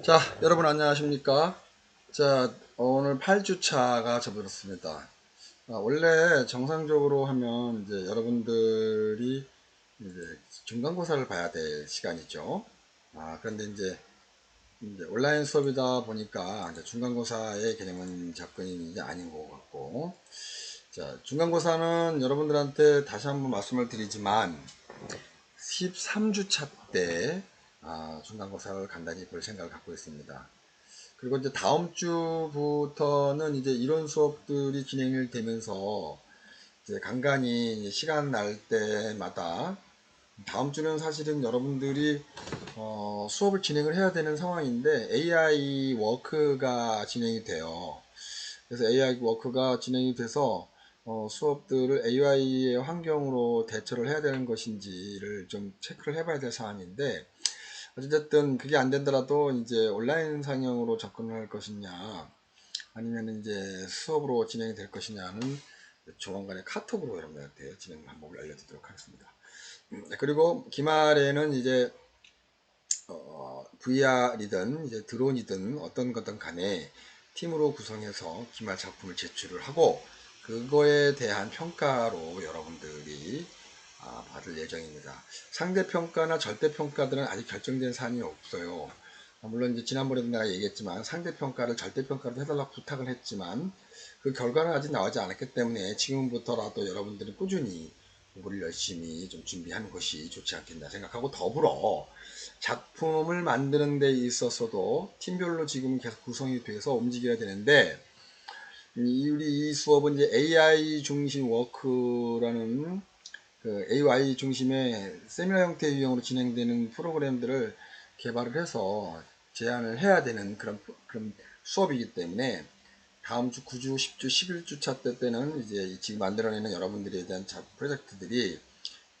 자, 여러분 안녕하십니까? 자, 오늘 8주차가 접어들었습니다. 원래 정상적으로 하면 이제 여러분들이 이제 중간고사를 봐야 될 시간이죠. 그런데 이제 온라인 수업이다 보니까 이제 중간고사의 개념은 접근이 이제 아닌 것 같고, 자, 중간고사는 여러분들한테 다시 한번 말씀을 드리지만, 13주차 때 중간고사를 간단히 볼 생각을 갖고 있습니다. 그리고 이제 다음 주부터는 이제 이론 수업들이 진행이 되면서 이제 간간히 시간 날 때마다 다음 주는 사실은 여러분들이 수업을 진행을 해야 되는 상황인데 AI 워크가 진행이 돼요. 그래서 AI 워크가 진행이 돼서 수업들을 AI의 환경으로 대처를 해야 되는 것인지를 좀 체크를 해봐야 될 사안인데 어쨌든 그게 안 되더라도 이제 온라인 상영으로 접근할 것이냐 아니면 이제 수업으로 진행이 될 것이냐는 조만간에 카톡으로 여러분들한테 진행 방법을 알려드리도록 하겠습니다. 그리고 기말에는 이제 VR이든 이제 드론이든 어떤 거든 간에 팀으로 구성해서 기말 작품을 제출을 하고 그거에 대한 평가로 여러분들이 받을 예정입니다. 상대평가나 절대평가들은 아직 결정된 사안이 없어요. 물론 이제 지난번에도 내가 얘기했지만 상대평가를 절대평가로 해달라고 부탁을 했지만 그 결과는 아직 나오지 않았기 때문에 지금부터라도 여러분들은 꾸준히 공부를 열심히 좀 준비하는 것이 좋지 않겠나 생각하고 더불어 작품을 만드는 데 있어서도 팀별로 지금 계속 구성이 돼서 움직여야 되는데 우리 이 수업은 이제 AI 중심 워크라는 그 AI 중심의 세미나 형태 유형으로 진행되는 프로그램들을 개발을 해서 제안을 해야 되는 그런 수업이기 때문에 다음 주 9주, 10주, 11주차 때는 이제 지금 만들어내는 여러분들에 대한 프로젝트들이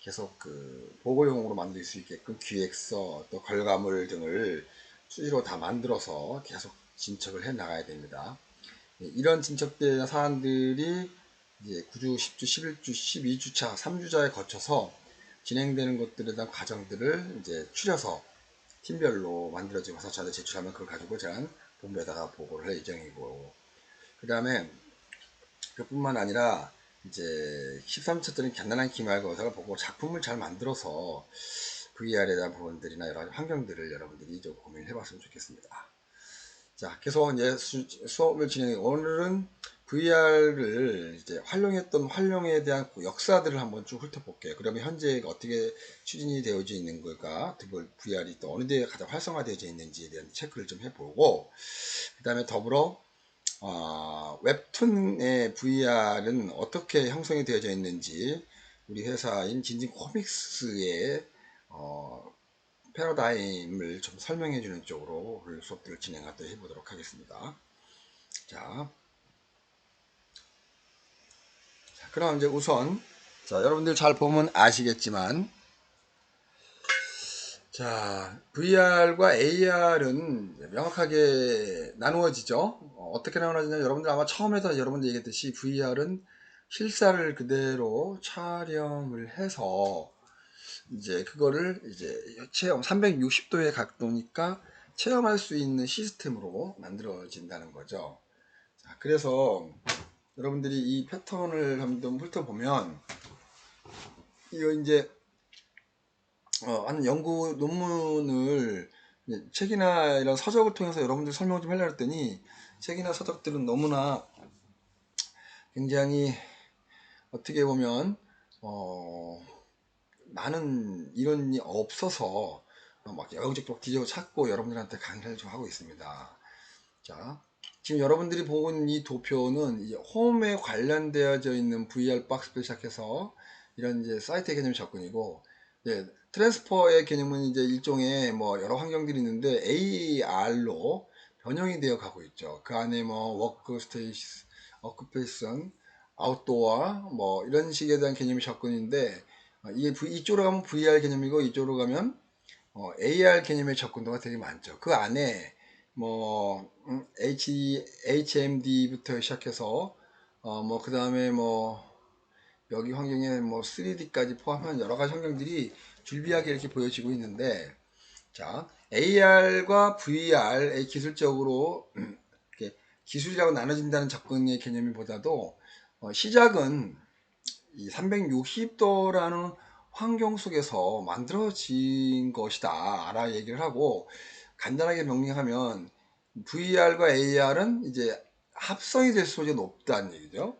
계속 그 보고용으로 만들 수 있게끔 기획서 또 결과물 등을 수시로 다 만들어서 계속 진척을 해 나가야 됩니다. 이런 진척된 사안들이 이제 9주, 10주, 11주, 12주차, 3주차에 거쳐서 진행되는 것들에 대한 과정들을 이제 추려서 팀별로 만들어지고 4차를 제출하면 그걸 가지고 제가 본부에다가 보고를 할 예정이고 그 다음에 그뿐만 아니라 이제 13차들은 간단한 기말고사를 보고 작품을 잘 만들어서 VR에 대한 부분들이나 여러 가지 환경들을 여러분들이 좀 고민을 해봤으면 좋겠습니다. 자, 계속 이제 수업을 진행해 오늘은 VR을 이제 활용했던 활용에 대한 역사들을 한번 쭉 훑어볼게요. 그러면 현재 어떻게 추진이 되어져 있는 걸까, VR이 또 어느 데에 가장 활성화되어져 있는지에 대한 체크를 좀 해보고, 그 다음에 더불어 웹툰의 VR은 어떻게 형성이 되어져 있는지 우리 회사인 진진 코믹스의 패러다임을 좀 설명해 주는 쪽으로 수업들을 진행하도록 해보도록 하겠습니다. 자, 그럼 이제 우선 여러분들 잘 보면 아시겠지만 VR과 AR은 명확하게 나누어지죠. 어떻게 나누어지냐 여러분들 아마 처음에도 여러분들 얘기했듯이 VR은 실사를 그대로 촬영을 해서 이제 그거를 이제 체험 360도의 각도니까 체험할 수 있는 시스템으로 만들어진다는 거죠. 그래서 여러분들이 이 패턴을 한번 훑어보면 이거 이제 한 연구 논문을 책이나 이런 서적을 통해서 여러분들 설명 좀 하려고 했더니 책이나 서적들은 너무나 굉장히 어떻게 보면 많은 이론이 없어서 막 여기저기 뒤져 찾고 여러분들한테 강의를 좀 하고 있습니다. 자, 지금 여러분들이 보고 있는 이 도표는 이제 홈에 관련되어져 있는 VR 박스부터 시작해서 이런 이제 사이트 개념 접근이고, 트랜스퍼의 개념은 이제 일종의 뭐 여러 환경들이 있는데 AR로 변형이 되어 가고 있죠. 그 안에 뭐 워크스테이션, 어쿠페이션, 아웃도어 뭐 이런 식에 대한 개념이 접근인데 이게 이쪽으로 가면 VR 개념이고 이쪽으로 가면 AR 개념의 접근도가 되게 많죠. 그 안에 뭐 HMD부터 시작해서 뭐 그 다음에 뭐 여기 환경에 뭐 3D까지 포함한 여러 가지 환경들이 줄비하게 이렇게 보여지고 있는데 자, AR과 VR의 기술적으로 이렇게 기술이라고 나눠진다는 접근의 개념보다도 시작은 이 360도라는 환경 속에서 만들어진 것이다 라 얘기를 하고, 간단하게 명명하면 VR과 AR은 이제 합성이 될 소지가 높다는 얘기죠.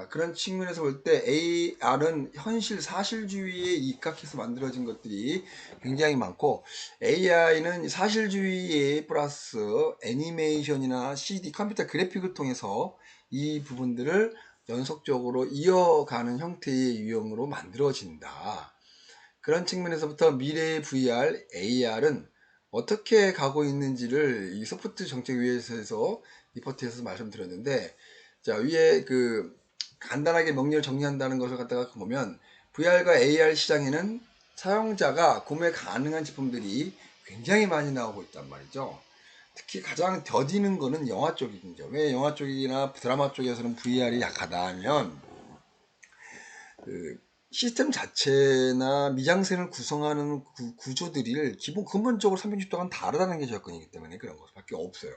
그런 측면에서 볼 때 AR은 현실 사실주의에 입각해서 만들어진 것들이 굉장히 많고, AI는 사실주의에 플러스 애니메이션이나 CD 컴퓨터 그래픽을 통해서 이 부분들을 연속적으로 이어가는 형태의 유형으로 만들어진다. 그런 측면에서부터 미래의 VR, AR은 어떻게 가고 있는지를 이 소프트 정책위에서 리포트에서 말씀드렸는데, 자, 위에 간단하게 명령을 정리한다는 것을 갖다가 보면 VR과 AR 시장에는 사용자가 구매 가능한 제품들이 굉장히 많이 나오고 있단 말이죠. 특히 가장 더디는 거는 영화 쪽이죠. 왜 영화 쪽이나 드라마 쪽에서는 VR이 약하다 하면 그 시스템 자체나 미장센을 구성하는 구조들이 기본 근본적으로 360도가 다르다는 게 접근이기 때문에 그런 것밖에 없어요.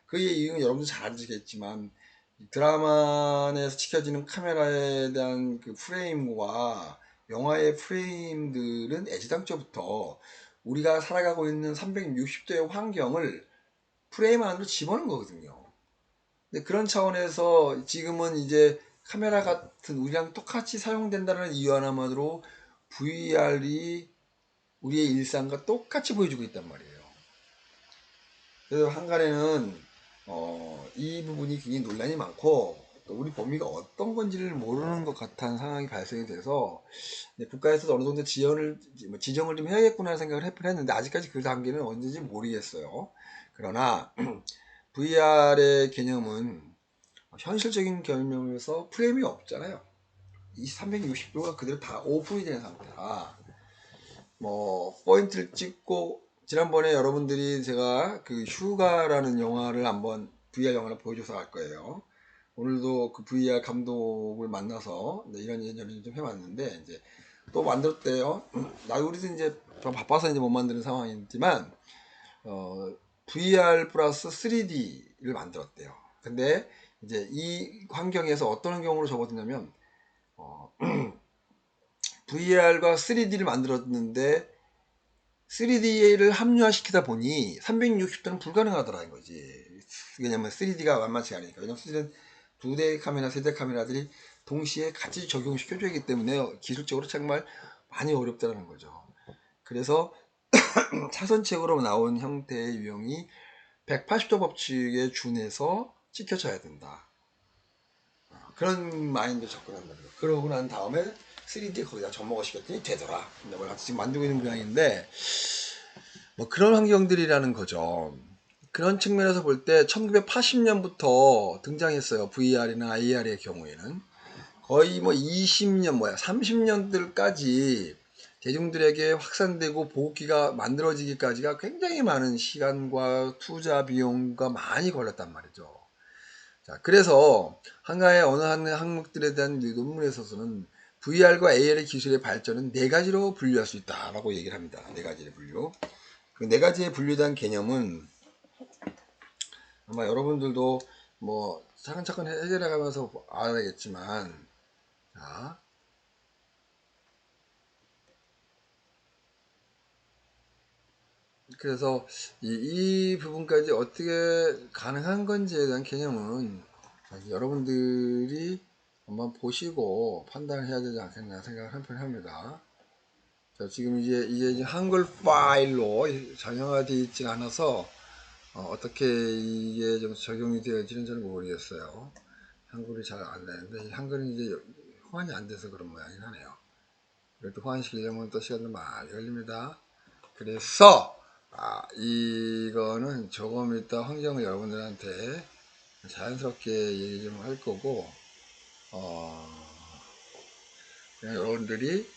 그의 이유는 여러분도 잘 아시겠지만 드라마 내에서 지켜지는 카메라에 대한 그 프레임과 영화의 프레임들은 애지당초부터 우리가 살아가고 있는 360도의 환경을 프레임 안으로 집어넣은 거거든요. 근데 그런 차원에서 지금은 이제 카메라 같은 우리랑 똑같이 사용된다는 이유 하나만으로 VR이 우리의 일상과 똑같이 보여주고 있단 말이에요. 그래서 한간에는 이 부분이 굉장히 논란이 많고, 또 우리 범위가 어떤 건지를 모르는 것 같은 상황이 발생이 돼서 국가에서 어느 정도 지정을 좀 해야겠구나 생각을 했는데 아직까지 그 단계는 언제인지 모르겠어요. 그러나 VR의 개념은 현실적인 개념에서 프레임이 없잖아요. 이 360도가 그대로 다 오픈이 된 상태라 포인트를 찍고, 지난번에 여러분들이 제가 그 휴가라는 영화를 한번 VR 영화를 보여줘서 할 거예요. 오늘도 그 VR 감독을 만나서 이런 얘기를 좀 해봤는데 이제 또 만들었대요. 우리도 이제 바빠서 이제 못 만드는 상황이지만 VR 플러스 3D를 만들었대요. 근데 이제 이 환경에서 어떤 경우로 접어드냐면 VR과 3D를 만들었는데 3D를 합류화시키다 보니 360도는 불가능하더라는 거지. 왜냐면 3D가 만만치 않으니까. 왜냐면 3D는 2대 카메라, 3대 카메라들이 동시에 같이 적용시켜줘야 하기 때문에 기술적으로 정말 많이 어렵다는 거죠. 그래서 차선책으로 나온 형태의 유형이 180도 법칙에 준해서 찍혀져야 된다. 그런 마인드 접근한다. 그러고 난 다음에 3D 거기다 접목을 시켰더니 되더라. 뭘 지금 만들고 있는 모양인데 그런 환경들이라는 거죠. 그런 측면에서 볼 때 1980년부터 등장했어요. VR이나 AR의 경우에는 거의 20년 30년들까지 대중들에게 확산되고 보급기가 만들어지기까지가 굉장히 많은 시간과 투자 비용과 많이 걸렸단 말이죠. 자, 그래서 한가의 어느 한 항목들에 대한 논문에 있어서는 VR과 AR의 기술의 발전은 네 가지로 분류할 수 있다라고 얘기를 합니다. 네 가지의 분류. 그 네 가지의 분류에 대한 개념은 아마 여러분들도 차근차근 해결해 가면서 알아야겠지만, 자, 그래서 이 부분까지 어떻게 가능한 건지에 대한 개념은 여러분들이 한번 보시고 판단을 해야 되지 않겠나 생각을 한편 합니다. 자, 지금 이제 한글 파일로 전형화되어 있지 않아서 어떻게 이게 좀 적용이 되어지는 잘 모르겠어요. 한글이 잘 안 되는데 한글은 이제 호환이 안 돼서 그런 모양이긴 하네요. 이것도 호환시키려면 또 시간도 많이 걸립니다. 그래서 이거는 조금 이따 환경을 여러분들한테 자연스럽게 얘기 좀 할 거고, 그냥 여러분들이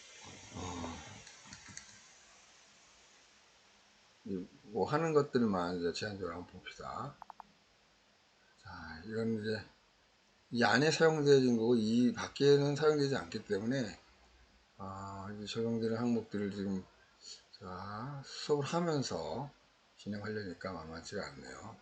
하는 것들만 이제 제한적으로 한번 봅시다. 자, 이건 이제 이 안에 사용되어진 거고 이 밖에는 사용되지 않기 때문에 이제 적용되는 항목들을 지금 자, 수업을 하면서 진행하려니까 만만치가 않네요.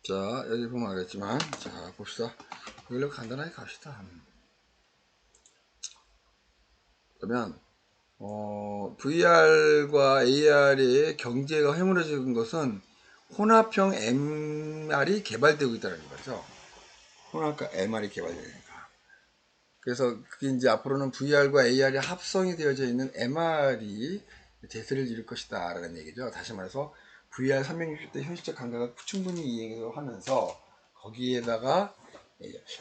자, 여기 보면 알겠지만, 자, 봅시다. 이걸로 간단하게 갑시다. 그러면, VR과 AR의 경제가 허물어진 것은 혼합형 MR이 개발되고 있다는 거죠. 혼합형 MR이 개발되니까. 그래서 그게 이제 앞으로는 VR과 AR이 합성이 되어져 있는 MR이 대세를 이룰 것이다 라는 얘기죠. 다시 말해서 VR 360도 현실적 감각을 충분히 이해하면서 거기에다가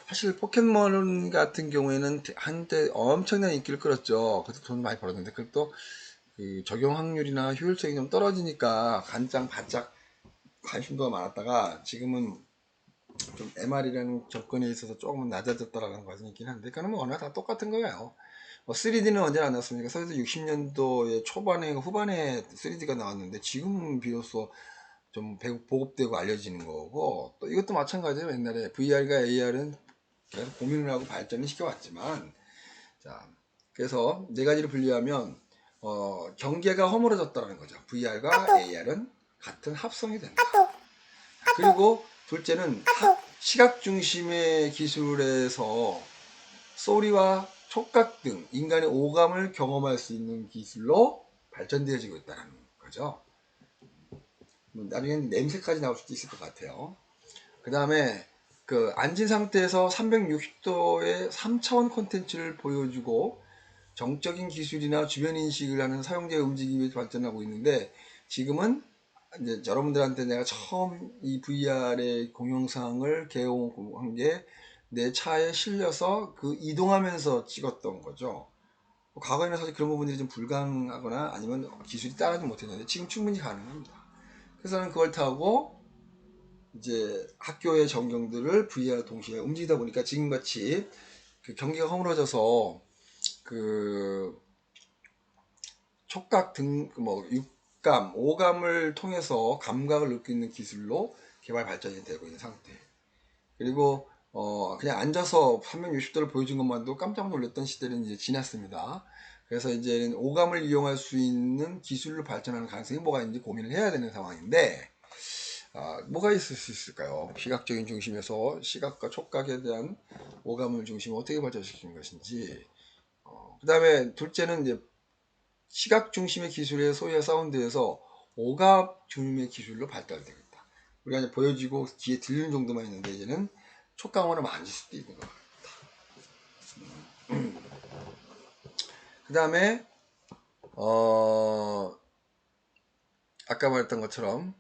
사실 포켓몬 같은 경우에는 한때 엄청난 인기를 끌었죠. 그래서 돈 많이 벌었는데 그것도 그 적용 확률이나 효율성이 좀 떨어지니까 간장 바짝 관심도가 많았다가 지금은 좀 MR이라는 접근에 있어서 조금은 낮아졌다라는 것은 있긴 한데 그거는 뭐 워낙 다 똑같은 거예요. 3D는 언제 나왔습니까? 서울에서 60년도에 초반에 후반에 3D가 나왔는데 지금 비로소 좀 보급되고 알려지는 거고 또 이것도 마찬가지예요. 옛날에 VR과 AR은 계속 고민을 하고 발전을 시켜왔지만 자 그래서 네 가지를 분리하면 경계가 허물어졌다는 거죠. VR과 AR은 같은 합성이 된다. 그리고 둘째는 시각 중심의 기술에서 소리와 촉각 등 인간의 오감을 경험할 수 있는 기술로 발전되어지고 있다는 거죠. 나중에는 냄새까지 나올 수도 있을 것 같아요. 그 다음에 그 앉은 상태에서 360도의 3차원 콘텐츠를 보여주고 정적인 기술이나 주변 인식을 하는 사용자의 움직임이 발전하고 있는데 지금은 이제 여러분들한테 내가 처음 이 VR의 동영상을 개봉한 게 내 차에 실려서 그 이동하면서 찍었던 거죠. 과거에는 사실 그런 부분들이 좀 불가능하거나 아니면 기술이 따라하지 못했는데 지금 충분히 가능합니다. 그래서 저는 그걸 타고 이제 학교의 전경들을 VR 동시에 움직이다 보니까 지금같이 그 경기가 허물어져서 그 촉각 등 뭐 육감, 오감을 통해서 감각을 느끼는 기술로 개발 발전이 되고 있는 상태. 그리고 그냥 앉아서 360도를 보여준 것만도 깜짝 놀랐던 시대는 이제 지났습니다. 그래서 이제는 오감을 이용할 수 있는 기술로 발전하는 가능성이 뭐가 있는지 고민을 해야 되는 상황인데 뭐가 있을 수 있을까요? 시각적인 중심에서 시각과 촉각에 대한 오감을 중심으로 어떻게 발전시키는 것인지 그 다음에 둘째는 이제 시각 중심의 기술의 소리와 사운드에서 오감 중심의 기술로 발달되고 있다. 우리가 이제 보여지고 귀에 들리는 정도만 있는데 이제는 촉감으로 만질 수도 있는 것 같다. 그 다음에 아까 말했던 것처럼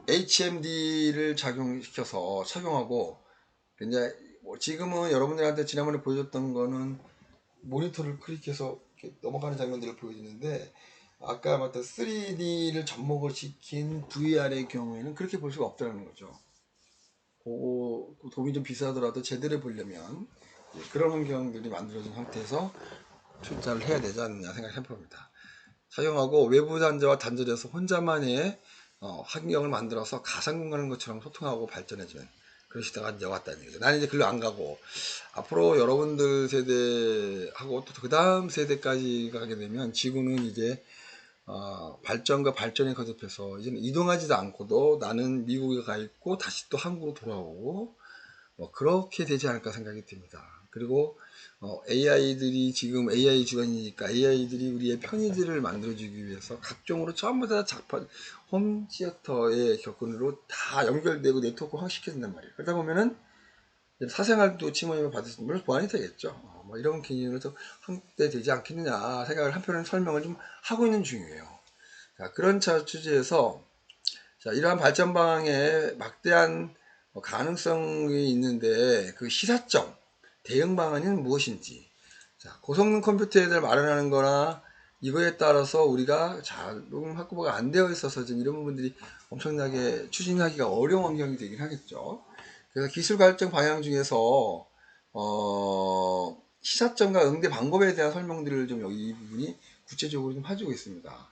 HMD를 착용하고 이제 지금은 여러분들한테 지난번에 보여줬던 거는 모니터를 클릭해서 넘어가는 장면들을 보여주는데 아까 말했던 3D를 접목을 시킨 VR의 경우에는 그렇게 볼 수가 없다는 거죠. 그거 돈이 좀 비싸더라도 제대로 보려면 그런 환경들이 만들어진 상태에서 투자를 해야 되지 않느냐 생각해 봅니다. 사용하고 외부 단자와 단절해서 혼자만의 환경을 만들어서 가상 공간인 것처럼 소통하고 발전해지는 그런 시대가 이제 왔다는 얘기죠. 나는 이제 글로 안 가고 앞으로 여러분들 세대하고 또 그 다음 세대까지 가게 되면 지구는 이제 발전과 발전에 거듭해서 이제는 이동하지도 않고도 나는 미국에 가 있고 다시 또 한국으로 돌아오고 뭐 그렇게 되지 않을까 생각이 듭니다. 그리고 AI들이 지금 AI 주간이니까 AI들이 우리의 편의들을 만들어주기 위해서 각종으로 전부 다 홈시어터의 격근으로 다 연결되고 네트워크화 시켜준단 말이에요. 그러다 보면은 사생활도 침해를 받을 수 있는 보완이 되겠죠. 뭐 이런 기능으로도 한때 되지 않겠느냐 생각을 한편으로는 설명을 좀 하고 있는 중이에요. 자, 그런 취지에서 자, 이러한 발전 방향에 막대한 가능성이 있는데 그 시사점, 대응 방안은 무엇인지 자, 고성능 컴퓨터를 마련하는 거나 이거에 따라서 우리가 자동 확보가 안 되어 있어서 지금 이런 부분들이 엄청나게 추진하기가 어려운 환경이 되긴 하겠죠. 그래서 기술 발전 방향 중에서 시사점과 응대 방법에 대한 설명들을 좀 여기 이 부분이 구체적으로 좀 해주고 있습니다.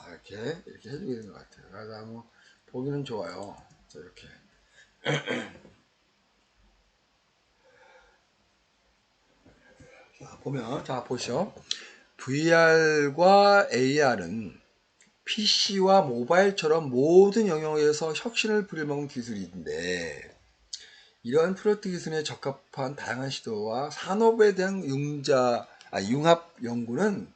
이렇게 해주고 있는 것 같아요. 그래서 뭐 보기는 좋아요. 자, 이렇게. 자, 보면, 자, 보시죠. VR과 AR은 PC와 모바일처럼 모든 영역에서 혁신을 부릴만한 기술인데, 이러한 프로젝트 기술에 적합한 다양한 시도와 산업에 대한 융합 연구는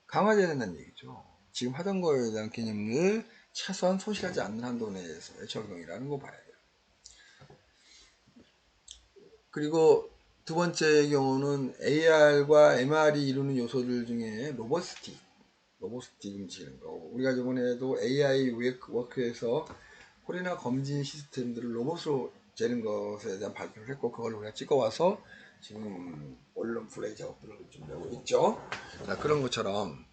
강화되어야 된다는 얘기죠. 지금 하던 거에 대한 개념을 최소한 소실하지 않는 한도 내에서의 적용이라는 거 봐야 돼요. 그리고 두 번째 경우는 AR과 MR이 이루는 요소들 중에 로보스틱 움직이는 거. 우리가 저번에도 AI 워크에서 홀이나 검진 시스템들을 로봇으로 재는 것에 대한 발표를 했고, 그걸 우리가 찍어와서 지금 언론 플레이 작업들을 준비하고 있죠. 자, 그런 것처럼,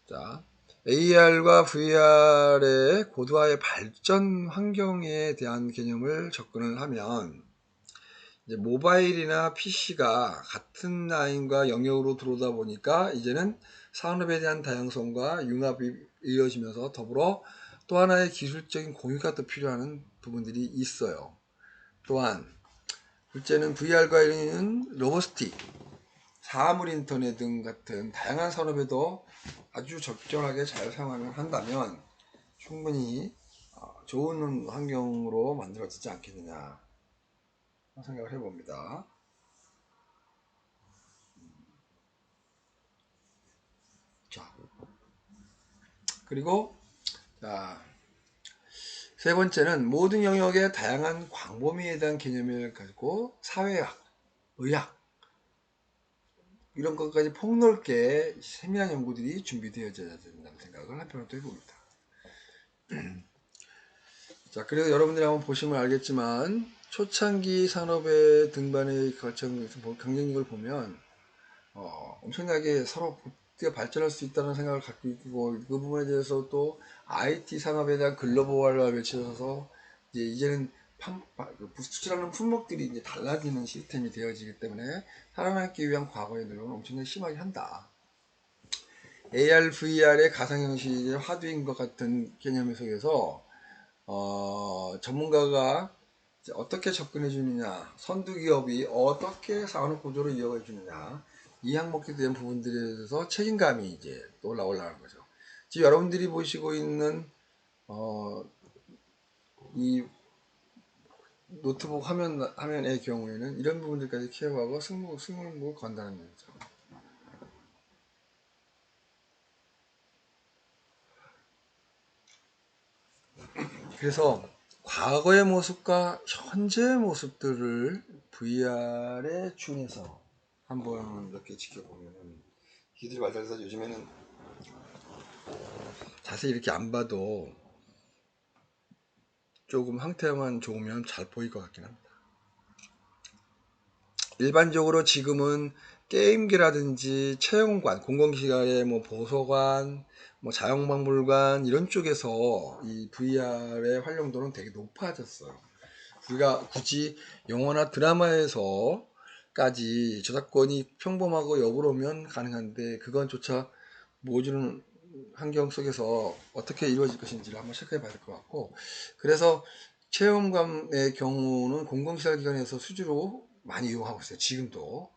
자, AR과 VR의 고도화의 발전 환경에 대한 개념을 접근을 하면, 이제 모바일이나 PC가 같은 라인과 영역으로 들어오다 보니까 이제는 산업에 대한 다양성과 융합이 이어지면서 더불어 또 하나의 기술적인 공유가 또 필요한 부분들이 있어요. 또한 둘째는 VR과 이런 로보스틱, 사물 인터넷 등 같은 다양한 산업에도 아주 적절하게 잘 사용을 한다면 충분히 좋은 환경으로 만들어지지 않겠느냐 생각을 해봅니다. 자, 그리고 자, 세 번째는 모든 영역의 다양한 광범위에 대한 개념을 가지고 사회학, 의학 이런 것까지 폭넓게 세밀한 연구들이 준비되어져야 된다는 생각을 한편으로 또 해봅니다. 자, 그래서 여러분들이 한번 보시면 알겠지만 초창기 산업의 등반의 경쟁력을 보면 엄청나게 서로 발전할 수 있다는 생각을 갖고 있고, 그 부분에 대해서 또 IT 산업에 대한 글로벌화를 외쳐서 이제는 수출하는 품목들이 이제 달라지는 시스템이 되어지기 때문에 살아남기 위한 과거의 노력은 엄청나게 심하게 한다. AR, VR의 가상현실의 화두인 것 같은 개념 속에서 전문가가 어떻게 접근해 주느냐, 선두기업이 어떻게 산업구조를 이어가 주느냐, 이 항목에 대한 부분들에 대해서 책임감이 이제 또 올라가는 거죠. 지금 여러분들이 보시고 있는 이 노트북 화면의 경우에는 이런 부분들까지 케어하고 승무를 건다는 거죠. 그래서 과거의 모습과 현재의 모습들을 VR에 준해서 한번 이렇게 지켜보면, 기술이 발달해서 요즘에는 자세히 이렇게 안 봐도 조금 상태만 좋으면 잘 보일 것 같긴 합니다. 일반적으로 지금은 게임기라든지 체험관, 공공기관의 뭐 보소관, 뭐 자연박물관 이런 쪽에서 이 VR의 활용도는 되게 높아졌어요. 우리가 굳이 영화나 드라마에서까지 저작권이 평범하고 여부로면 가능한데, 그건조차 모주는 환경 속에서 어떻게 이루어질 것인지를 한번 체크해 봐야 될 것 같고, 그래서 체험관의 경우는 공공시설기관에서 수주로 많이 이용하고 있어요. 지금도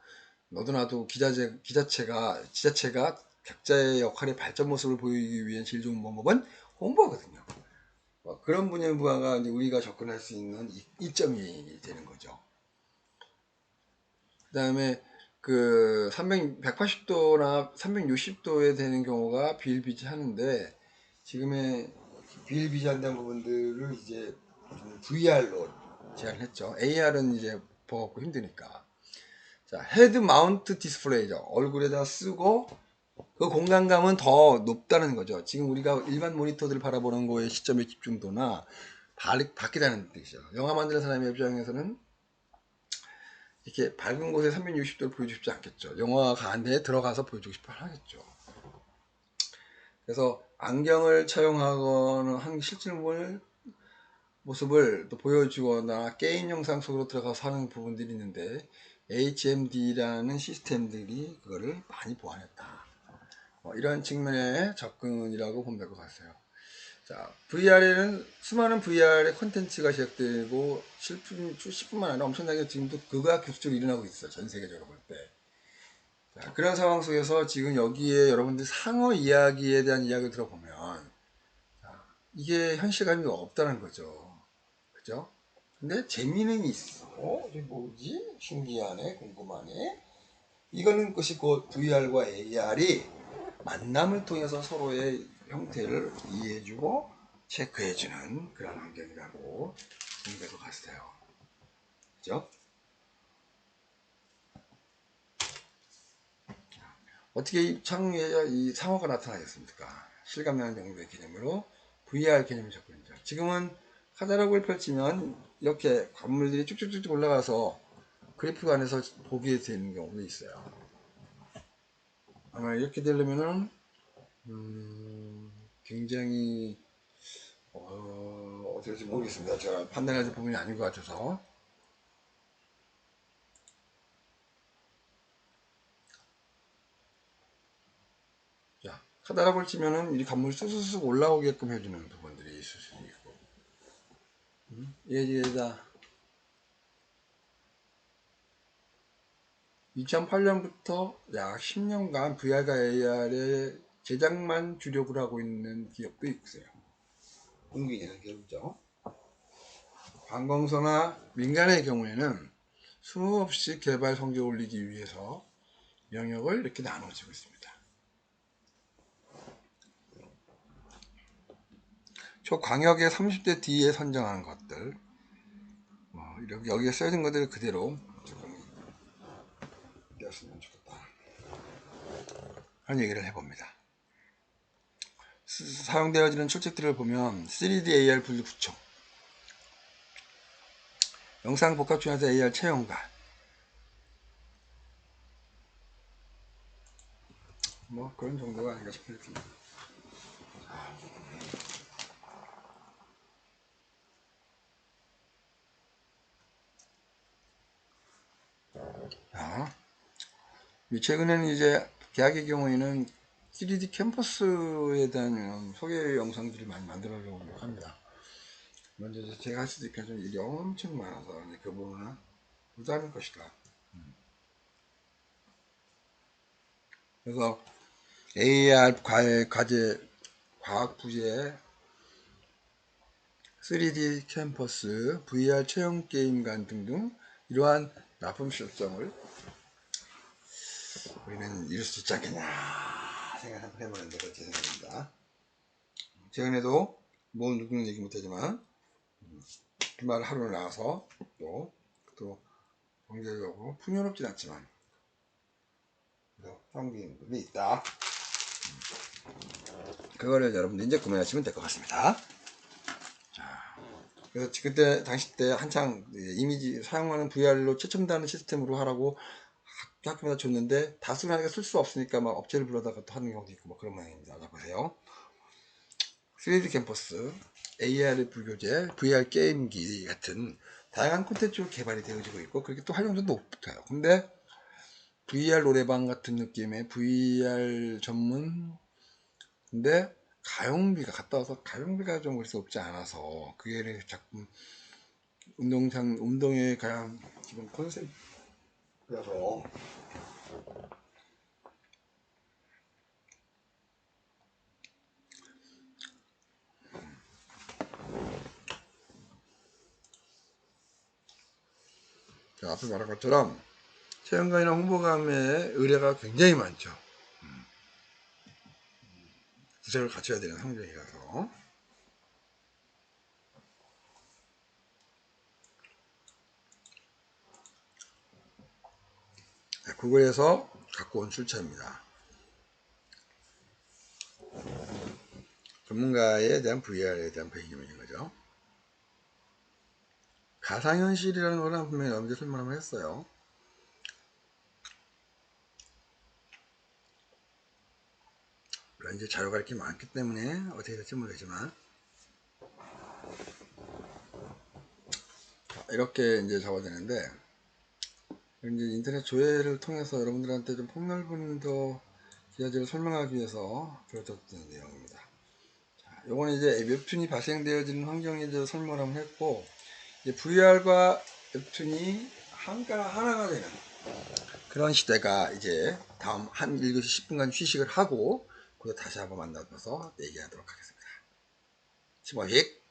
너도나도 지자체가 각자의 역할의 발전 모습을 보이기 위한 제일 좋은 방법은 홍보거든요. 그런 분야가 이제 우리가 접근할 수 있는 이점이 되는 거죠. 그 다음에 그 180도나 360도에 되는 경우가 비일비재하는데, 지금의 비일비재한다는 부분들을 이제 VR로 제안을 했죠. AR은 이제 버겁고 힘드니까. 자, 헤드 마운트 디스플레이죠. 얼굴에다 쓰고 그 공간감은 더 높다는 거죠. 지금 우리가 일반 모니터들을 바라보는 거에 시점의 집중도나 바뀌다는 뜻이죠. 영화 만드는 사람의 입장에서는 이렇게 밝은 곳에 360도를 보여주고 싶지 않겠죠. 영화가 안에 들어가서 보여주고 싶어 하겠죠. 그래서 안경을 착용하거나 한 실질물 모습을 또 보여주거나 게임 영상 속으로 들어가서 하는 부분들이 있는데, HMD라는 시스템들이 그거를 많이 보완했다. 이런 측면의 접근이라고 보면 될 것 같아요. 자, VR에는 수많은 VR의 콘텐츠가 시작되고 실뿐만 아니라 엄청나게 지금도 그가 계속적으로 일어나고 있어요. 전 세계적으로 볼 때. 자, 그런 상황 속에서 지금 여기에 여러분들 상어 이야기에 대한 이야기를 들어보면 이게 현실감이 없다는 거죠. 그죠? 근데 재미는 있어. 이게 뭐지? 신기하네, 궁금하네. 이거는 것이 곧 VR과 AR이 만남을 통해서 서로의 형태를 이해해주고 체크해주는 그런 환경이라고 보면 될 것 같아요. 그죠? 어떻게 이 창의해야 이 상호가 나타나겠습니까? 실감나는 정도의 개념으로 VR 개념을 접근이죠. 지금은 카탈로그를 펼치면 이렇게 건물들이 쭉쭉쭉 올라가서 그래픽 안에서 보게 되는 경우도 있어요. 아마 이렇게 되려면은 굉장히 어떻게 될지 모르겠습니다. 제가 판단할 부분이 아닌 것 같아서. 자, 카다락을 치면은 이 건물이 쑥쑥쑥 올라오게끔 해주는 부분들이 있을 수 있고. 얘다 2008년부터 약 10년간 VR과 AR의 제작만 주력을 하고 있는 기업도 있어요. 공기계는 기업이죠. 관공서나 민간의 경우에는 수없이 개발 성적을 올리기 위해서 영역을 이렇게 나눠지고 있습니다. 초광역의 30대 뒤에 선정한 것들, 여기에 써있는 것들 그대로 조금 띄었으면 좋겠다 하는 얘기를 해봅니다. 사용되어지는 출첵들을 보면 3D AR 분리 구청, 영상 복합 중에서 AR 채용가, 뭐 그런 정도가 아닌가 싶습니다. 자, 최근에는 이제 대학의 경우에는 3D 캠퍼스에 대한 소개 영상들이 많이 만들어지고 합니다. 먼저 제가 할 수도 있겠지만 일이 엄청 많아서 그 부분은 부담일 것이다. 그래서 AR 과제 과학 부재 3D 캠퍼스, VR 체험 게임관 등등 이러한 납품 실정을 우리는 이룰 수 있지 않겠냐 생각 한번 해보는데 그렇게 생각합니다. 최근에도 뭐 누구는 얘기 못하지만 주말 하루 나와서 또 경제적으로 풍요롭진 않지만 성공인 분이 있다. 그거를 여러분들 이제 구매하시면 될 것 같습니다. 그래서 그때 당시 때 한창 이미지 사용하는 VR로 최첨단의 시스템으로 하라고 학교마다 줬는데 다수가 쓸 수 없으니까 막 업체를 불러다가 또 하는 경우도 있고 뭐 그런 모양입니다. 자 보세요. 3D 캠퍼스, AR 불교재, VR 게임기 같은 다양한 콘텐츠로 개발이 되어지고 있고 그렇게 또 활용도도 높아요. 근데 VR 노래방 같은 느낌의 VR 전문 근데 가용비가 갔다 와서 가용비가 좀 그래서 없지 않아서 그게 자꾸 운동에 가야 기본 컨셉이라서 앞에 말한 것처럼 체험관이나 홍보감의 의뢰가 굉장히 많죠. 구색을 갖춰야 되는 환경이라서 구글에서 갖고 온 출처입니다. 전문가에 대한 VR에 대한 배경인 거죠. 가상현실이라는 거는 분명히 여러분들 설명을 했어요. 물론 이제 자료가 이렇게 많기 때문에 어떻게 될지 모르겠지만 이렇게 이제 적어지는데 이제 인터넷 조회를 통해서 여러분들한테 좀 폭넓은 더 기하제를 설명하기 위해서 그려졌던 내용입니다. 자, 요거는 이제 웹툰이 발생되어지는 환경에 대해서 설명을 한번 했고, 이제 VR과 웹툰이 하나가 되는 그런 시대가 이제 다음 한 1교시 10분간 휴식을 하고, 그리고 다시 한번 만나서 얘기하도록 하겠습니다. 15회